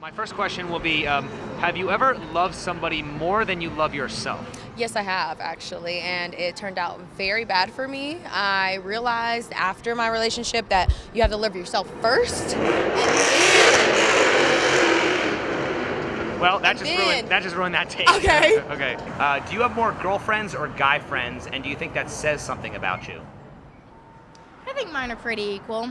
My first question will be, have you ever loved somebody more than you love yourself? Yes, I have actually, and it turned out very bad for me. I realized after my relationship that you have to love yourself first. Well, that just ruined that take. Okay. Okay. Do you have more girlfriends or guy friends, and do you think that says something about you? I think mine are pretty equal.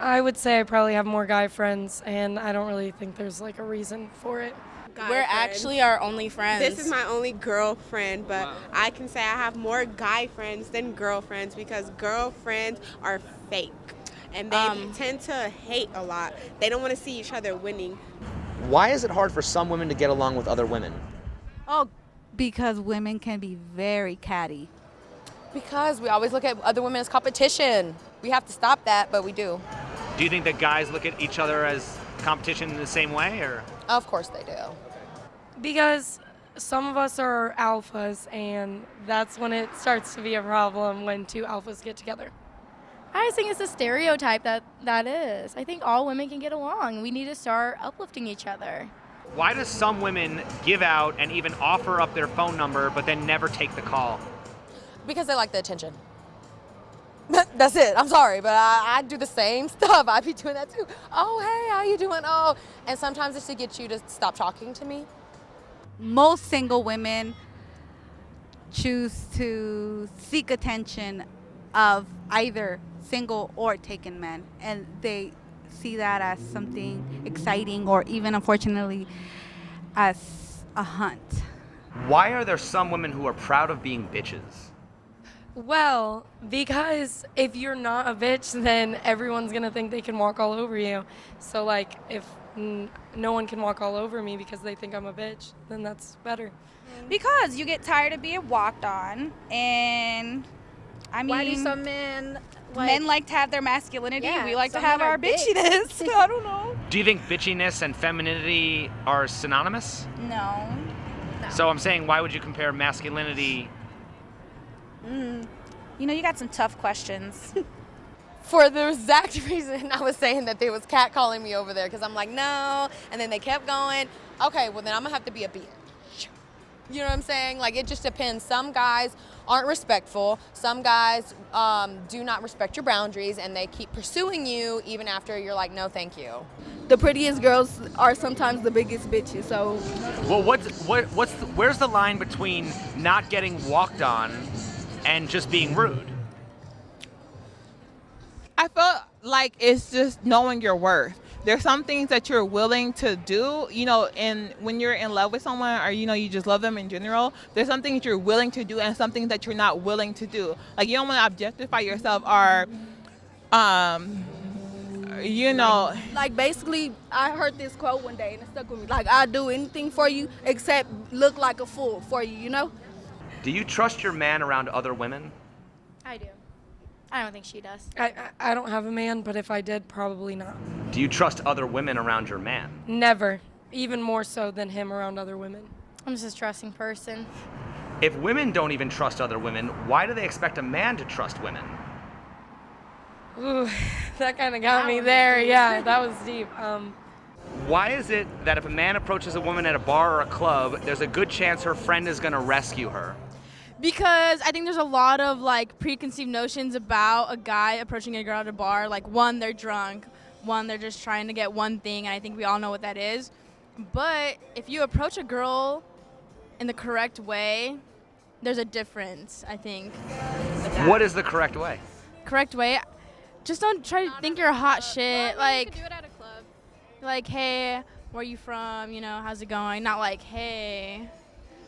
I would say I probably have more guy friends, and I don't really think there's like a reason for it. We're actually our only friends. This is my only girlfriend, but I can say I have more guy friends than girlfriends because girlfriends are fake. And they tend to hate a lot. They don't want to see each other winning. Why is it hard for some women to get along with other women? Oh, because women can be very catty. Because we always look at other women as competition. We have to stop that, but we do. Do you think that guys look at each other as competition in the same way, or? Of course they do. Because some of us are alphas, and that's when it starts to be a problem when two alphas get together. I just think it's a stereotype that is. I think all women can get along. We need to start uplifting each other. Why do some women give out and even offer up their phone number, but then never take the call? Because they like the attention. That's it. I'm sorry, but I do the same stuff. I be doing that too. Oh, hey, how you doing? Oh, and sometimes it's to get you to stop talking to me. Most single women choose to seek attention of either single or taken men, and they see that as something exciting or even, unfortunately, as a hunt. Why are there some women who are proud of being bitches? Well, because if you're not a bitch, then everyone's gonna think they can walk all over you. So like, if no one can walk all over me because they think I'm a bitch, then that's better. Because you get tired of being walked on, and I mean, why do some men men like to have their masculinity? Yeah, we like to some have men are our bitchiness. I don't know. Do you think bitchiness and femininity are synonymous? No. So I'm saying, why would you compare masculinity? You know, you got some tough questions. For the exact reason I was saying that they was catcalling me over there, because I'm like, no, and then they kept going. Okay, well then I'm gonna have to be a bitch. You know what I'm saying? Like, it just depends. Some guys aren't respectful. Some guys do not respect your boundaries, and they keep pursuing you even after you're like, no, thank you. The prettiest girls are sometimes the biggest bitches. So, Well, where's the line between not getting walked on and just being rude? I feel like it's just knowing your worth. There's some things that you're willing to do, you know, and when you're in love with someone or, you know, you just love them in general, there's some things you're willing to do and some things that you're not willing to do. Like, you don't want to objectify yourself or, you know. like basically, I heard this quote one day and it stuck with me. Like, I'll do anything for you except look like a fool for you, you know? Do you trust your man around other women? I do. I don't think she does. I don't have a man, but if I did, probably not. Do you trust other women around your man? Never. Even more so than him around other women. I'm just a trusting person. If women don't even trust other women, why do they expect a man to trust women? Ooh, that kind of got me there. Yeah, that was deep. Why is it that if a man approaches a woman at a bar or a club, there's a good chance her friend is going to rescue her? Because I think there's a lot of like preconceived notions about a guy approaching a girl at a bar. Like, one, they're drunk. One, they're just trying to get one thing, and I think we all know what that is. But if you approach a girl in the correct way, there's a difference, I think. What is the correct way? Correct way? Just don't try to think you're a hot shit. Well, like, you could do it at a club. like, hey, where you from? You know, how's it going? Not like, hey,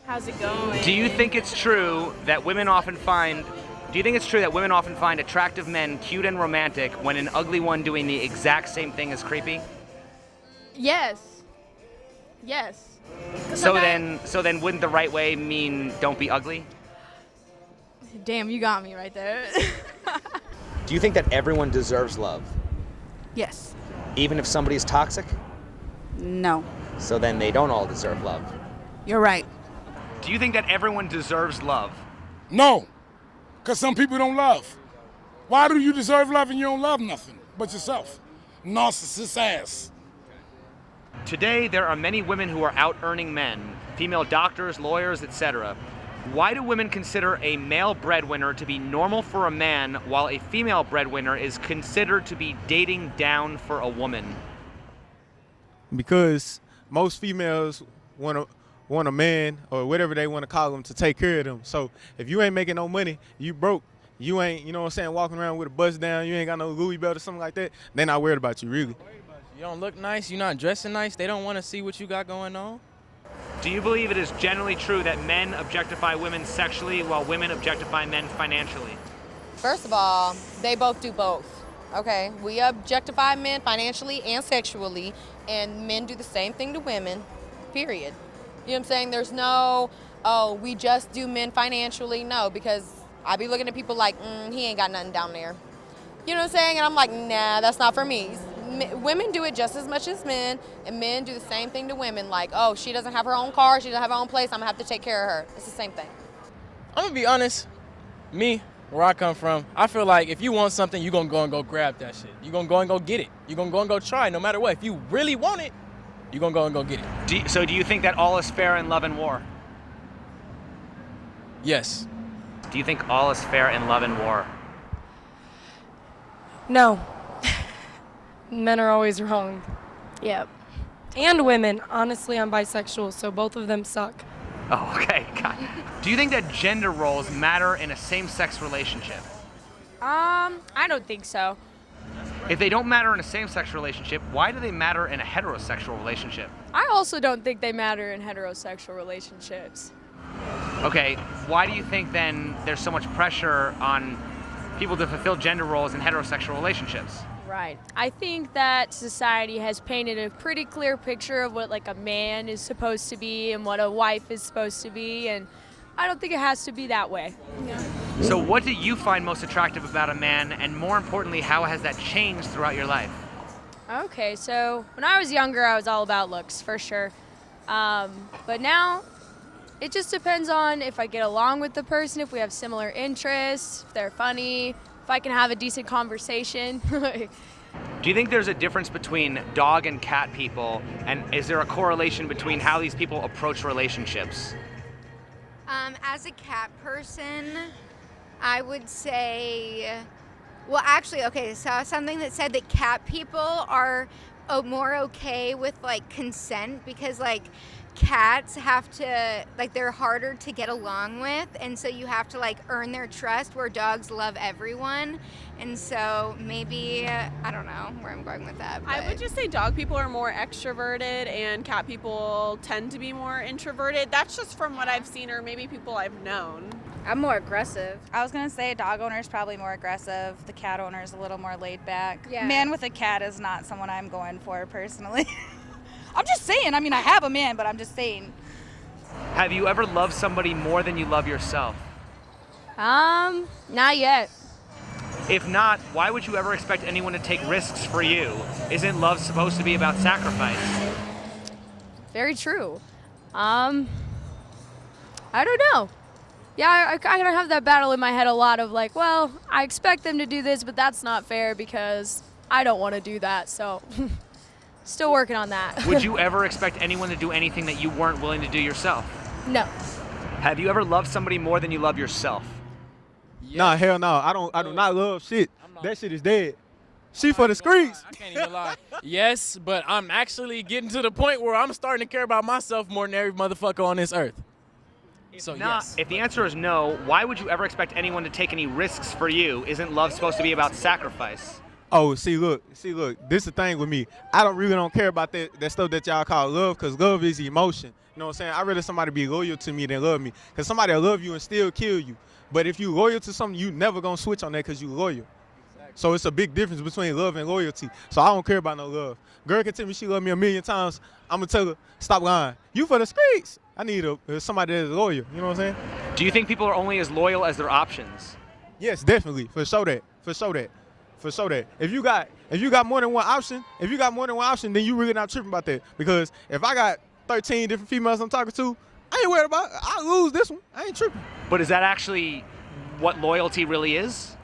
how's it going? Do you think it's true that women often find attractive men cute and romantic when an ugly one doing the exact same thing is creepy? Yes. Yes. So then wouldn't the right way mean don't be ugly? Damn, you got me right there. Do you think that everyone deserves love, Yes. even if somebody's toxic? No. So then they don't all deserve love. You're right. Do you think that everyone deserves love? No, because some people don't love. Why do you deserve love and you don't love nothing but yourself? Narcissist ass. Today, there are many women who are out earning men, female doctors, lawyers, etc. Why do women consider a male breadwinner to be normal for a man while a female breadwinner is considered to be dating down for a woman? Because most females want a man or whatever they want to call them to take care of them. So if you ain't making no money, you broke. You ain't, you know what I'm saying, walking around with a bust down, you ain't got no Louis belt or something like that, they not worried about you, really. You don't look nice, you're not dressing nice, they don't want to see what you got going on. Do you believe it is generally true that men objectify women sexually while women objectify men financially? First of all, they both do both. Okay, we objectify men financially and sexually, and men do the same thing to women, period. You know what I'm saying? There's no, oh, we just do men financially. No, because I be looking at people like, he ain't got nothing down there. You know what I'm saying? And I'm like, nah, that's not for me. Women do it just as much as men, and men do the same thing to women. Like, oh, she doesn't have her own car, she doesn't have her own place, I'm gonna have to take care of her. It's the same thing. I'm gonna be honest, me, where I come from, I feel like if you want something, you're gonna go and go grab that shit. You're gonna go and go get it. You're gonna go and go try, no matter what. If you really want it, you're gonna go and go get it. So do you think that all is fair in love and war? Yes. Do you think all is fair in love and war? No. Men are always wrong. Yep. And women. Honestly, I'm bisexual, so both of them suck. Oh, okay, got it. Do you think that gender roles matter in a same-sex relationship? I don't think so. If they don't matter in a same-sex relationship, why do they matter in a heterosexual relationship? I also don't think they matter in heterosexual relationships. Okay, why do you think then there's so much pressure on people to fulfill gender roles in heterosexual relationships? Right. I think that society has painted a pretty clear picture of what like a man is supposed to be and what a wife is supposed to be, and I don't think it has to be that way. So what do you find most attractive about a man, and more importantly, how has that changed throughout your life? Okay, so when I was younger, I was all about looks, for sure. But now, it just depends on if I get along with the person, if we have similar interests, if they're funny, if I can have a decent conversation. Do you think there's a difference between dog and cat people, and is there a correlation between how these people approach relationships? As a cat person, I would say, well, actually, okay, so I saw something that said that cat people are more okay with, like, consent because, like, cats have to, like, they're harder to get along with, and so you have to, like, earn their trust, where dogs love everyone. And so maybe, I don't know where I'm going with that. I would just say dog people are more extroverted and cat people tend to be more introverted. That's just from what I've seen, or maybe people I've known. I'm more aggressive. I was gonna say dog owner is probably more aggressive. The cat owner is a little more laid back. Yeah. Man with a cat is not someone I'm going for personally. I'm just saying. I mean, I have a man, but I'm just saying. Have you ever loved somebody more than you love yourself? Not yet. If not, why would you ever expect anyone to take risks for you? Isn't love supposed to be about sacrifice? Very true. I don't know. Yeah, I kind of have that battle in my head a lot of like, well, I expect them to do this, but that's not fair because I don't want to do that, so still working on that. Would you ever expect anyone to do anything that you weren't willing to do yourself? No. Have you ever loved somebody more than you love yourself? Yes. Nah, hell no. I do not love shit. That shit is dead. She for the streets. I can't even lie. Yes, but I'm actually getting to the point where I'm starting to care about myself more than every motherfucker on this earth. So yes. If the answer is no, why would you ever expect anyone to take any risks for you? Isn't love supposed to be about sacrifice? Oh, see, look. This is the thing with me. I don't care about that stuff that y'all call love, because love is emotion. You know what I'm saying? I'd rather somebody be loyal to me than love me, because somebody will love you and still kill you. But if you loyal to something, you never gonna switch on that because you loyal. So it's a big difference between love and loyalty. So I don't care about no love. Girl can tell me she love me 1,000,000 times. I'm gonna tell her, stop lying. You for the streets. I need somebody that's loyal. You know what I'm saying? Do you think people are only as loyal as their options? Yes, definitely. For sure that. If you got more than one option, then you really not tripping about that. Because if I got 13 different females I'm talking to, I ain't worried about it. I'll lose this one. I ain't tripping. But is that actually what loyalty really is?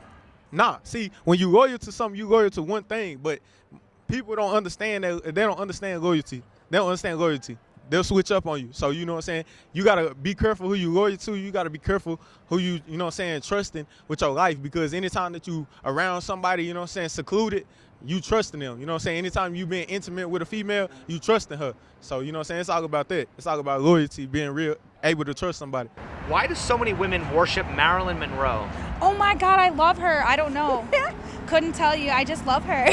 Nah. See, when you loyal to something, you loyal to one thing. But people don't understand that. They don't understand loyalty. they don't understand loyalty. They'll switch up on you. So you know what I'm saying? You gotta be careful who you loyal to. You gotta be careful who you know what I'm saying, trusting with your life, because anytime that you around somebody, you know what I'm saying, secluded, you trusting them. You know what I'm saying? Anytime you being intimate with a female, you trusting her. So you know what I'm saying? It's all about that. It's all about loyalty, being real, able to trust somebody. Why do so many women worship Marilyn Monroe? Oh my God, I love her. I don't know. Couldn't tell you. I just love her.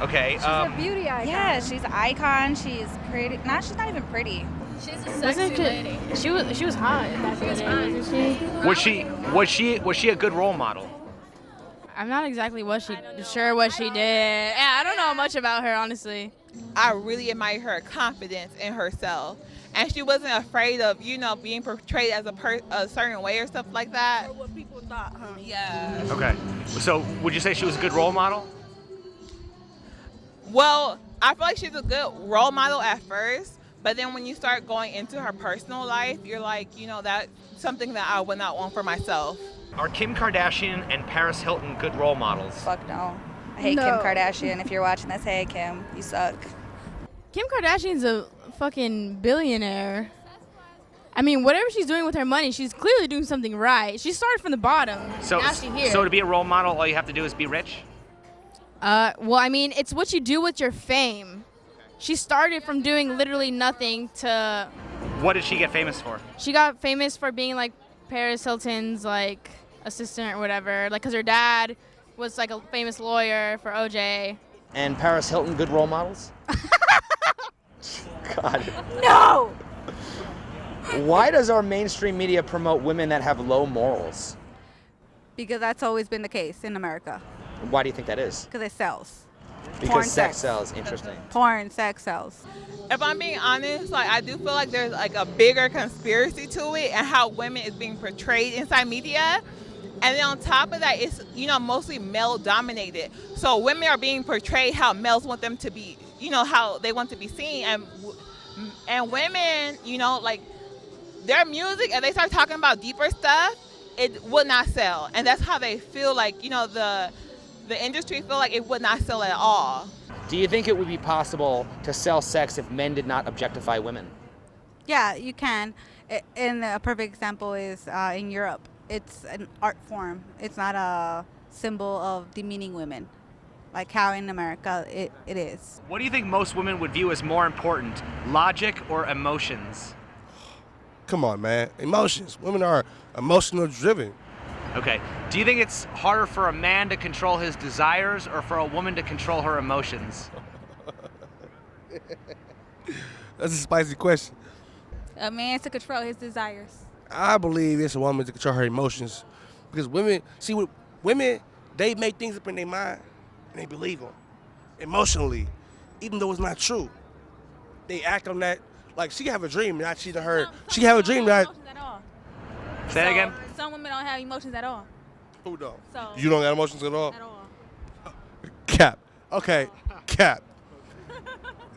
Okay. She's a beauty icon. Yeah, she's an icon. She's pretty. She's not even pretty. She's a sexy lady. She was hot back in the day, wasn't she? Was she a good role model? I'm not exactly what she did. Yeah, I don't know much about her, honestly. I really admire her confidence in herself. And she wasn't afraid of, being portrayed as a certain way or stuff like that. Or what people thought, huh? Yeah. Okay. So would you say she was a good role model? Well, I feel like she's a good role model at first, but then when you start going into her personal life, you're like, that's something that I would not want for myself. Are Kim Kardashian and Paris Hilton good role models? Fuck no. I hate Kim Kardashian. If you're watching this, hey Kim, you suck. Kim Kardashian's a fucking billionaire. I mean, whatever she's doing with her money, she's clearly doing something right. She started from the bottom. So, now she's here. So to be a role model, all you have to do is be rich? Well, I mean, it's what you do with your fame. She started from doing literally nothing to... What did she get famous for? She got famous for being like Paris Hilton's like assistant or whatever, like because her dad was like a famous lawyer for OJ. And Paris Hilton, good role models? God. No! Why does our mainstream media promote women that have low morals? Because that's always been the case in America. Why do you think that is? Because it sells. Because Porn, sex sells. Interesting. Porn, sex sells. If I'm being honest, I do feel like there's like a bigger conspiracy to it and how women is being portrayed inside media. And then on top of that, it's, mostly male dominated. So women are being portrayed how males want them to be, how they want to be seen. And women, like their music, if they start talking about deeper stuff, it would not sell. And that's how they feel like, the industry feel like it would not sell at all. Do you think it would be possible to sell sex if men did not objectify women? Yeah, you can. And a perfect example is in Europe. It's an art form. It's not a symbol of demeaning women, like how in America it is. What do you think most women would view as more important, logic or emotions? Come on, man. Emotions. Women are emotional driven. Okay. Do you think it's harder for a man to control his desires or for a woman to control her emotions? That's a spicy question. A man to control his desires. I believe it's a woman to control her emotions. Because women, with women, they make things up in their mind and they believe them emotionally, even though it's not true. They act on that. Like, she can have a dream and I cheat on her. She can have a dream that... Say that again? Some women don't have emotions at all. Who don't? So, You don't got emotions at all? At all. Cap. Okay, cap.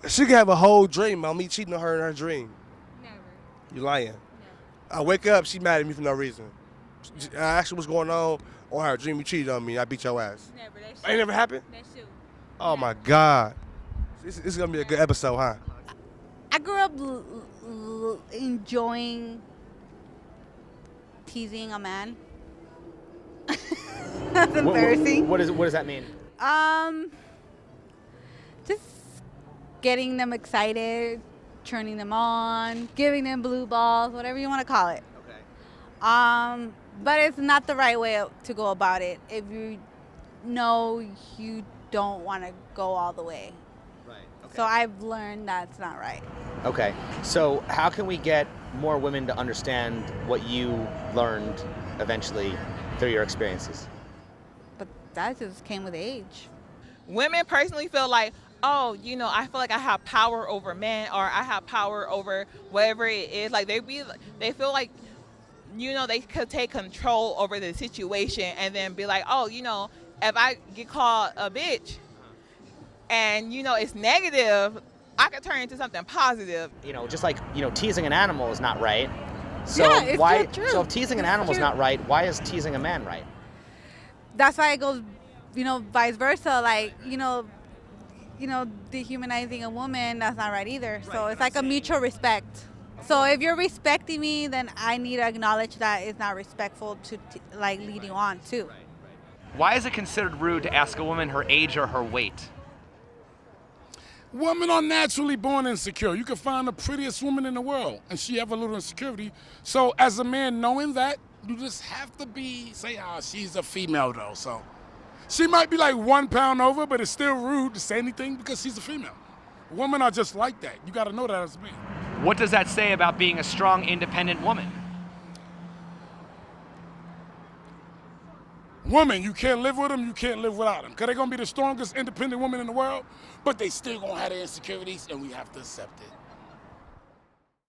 She can have a whole dream about me cheating on her in her dream. Never. You lying. I wake up, she mad at me for no reason. I ask her what's going on her dream, you cheated on me, I beat your ass. Never. That's Ain't never happened? That's you. Oh my God. This is gonna be a good episode, huh? I grew up enjoying teasing a man. That's embarrassing. What does that mean? Just getting them excited, turning them on, giving them blue balls, whatever you want to call it. Okay. But it's not the right way to go about it if you know you don't want to go all the way. Right. Okay. So I've learned that's not right. Okay. So how can we get more women to understand what you learned eventually through your experiences? But that just came with age. Women personally feel like, I feel like I have power over men, or I have power over whatever it is. Like they feel like, they could take control over the situation and then be like, if I get called a bitch and, it's negative, I could turn it into something positive. Just like, teasing an animal is not right. So Yeah, it's why? not true. So if teasing an animal is not right, why is teasing a man right? That's why it goes, vice versa. Like, dehumanizing a woman, that's not right either. So it's like a mutual respect. So if you're respecting me, then I need to acknowledge that it's not respectful to like lead you on too. Why is it considered rude to ask a woman her age or her weight? Women are naturally born insecure. You can find the prettiest woman in the world, and she have a little insecurity. So as a man, knowing that, you just have to say, she's a female though. So she might be like 1 pound over, but it's still rude to say anything because she's a female. Women are just like that. You got to know that as a man. What does that say about being a strong, independent woman? Women, you can't live with them, you can't live without them. Because they're going to be the strongest independent woman in the world, but they still going to have their insecurities, and we have to accept it.